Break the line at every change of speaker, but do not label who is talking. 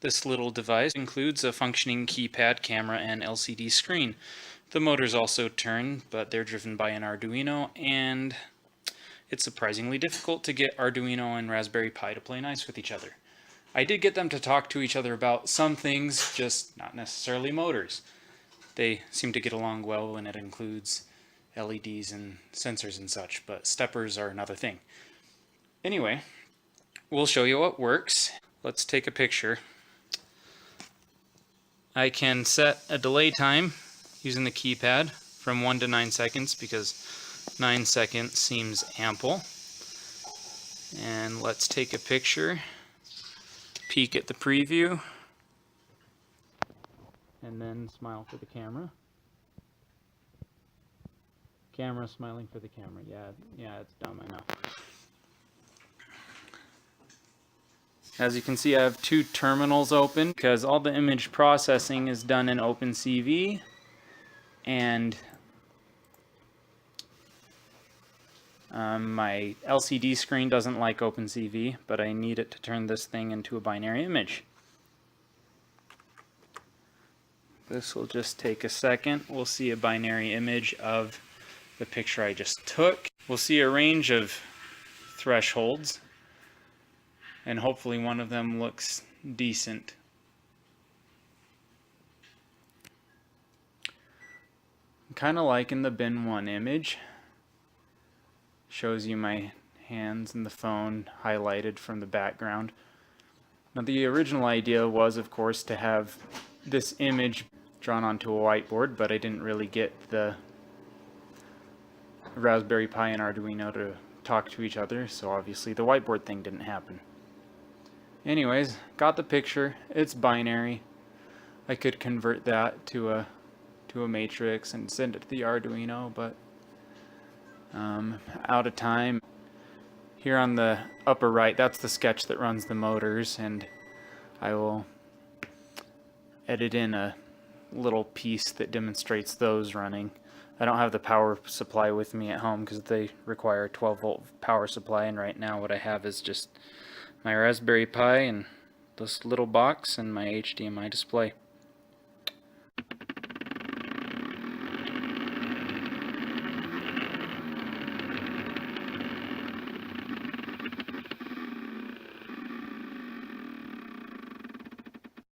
This little device includes a functioning keypad, camera, and LCD screen. The motors also turn, but they're driven by an Arduino, and it's surprisingly difficult to get Arduino and Raspberry Pi to play nice with each other. I did get them to talk to each other about some things, just not necessarily motors. They seem to get along well when it includes LEDs and sensors and such, but steppers are another thing. Anyway, we'll show you what works. Let's take a picture. I can set a delay time using the keypad from 1 to 9 seconds because 9 seconds seems ample. And let's take a picture, peek at the preview, and then smile for the camera. Camera smiling for the camera. Yeah, it's dumb, I know. As you can see, I have two terminals open because all the image processing is done in OpenCV, and my LCD screen doesn't like OpenCV, but I need it to turn this thing into a binary image. This will just take a second. We'll see a binary image of the picture I just took. We'll see a range of thresholds, and hopefully one of them looks decent. I'm kind of liking the bin 1 image. Shows you my hands and the phone highlighted from the background. Now the original idea was, of course, to have this image drawn onto a whiteboard, but I didn't really get the Raspberry Pi and Arduino to talk to each other, so obviously the whiteboard thing didn't happen. Anyways, got the picture. It's binary. I could convert that to a matrix and send it to the Arduino, but out of time. Here on the upper right, that's the sketch that runs the motors, and I will edit in a little piece that demonstrates those running. I don't have the power supply with me at home because they require a 12-volt power supply, and right now what I have is just my Raspberry Pi and this little box and my HDMI display.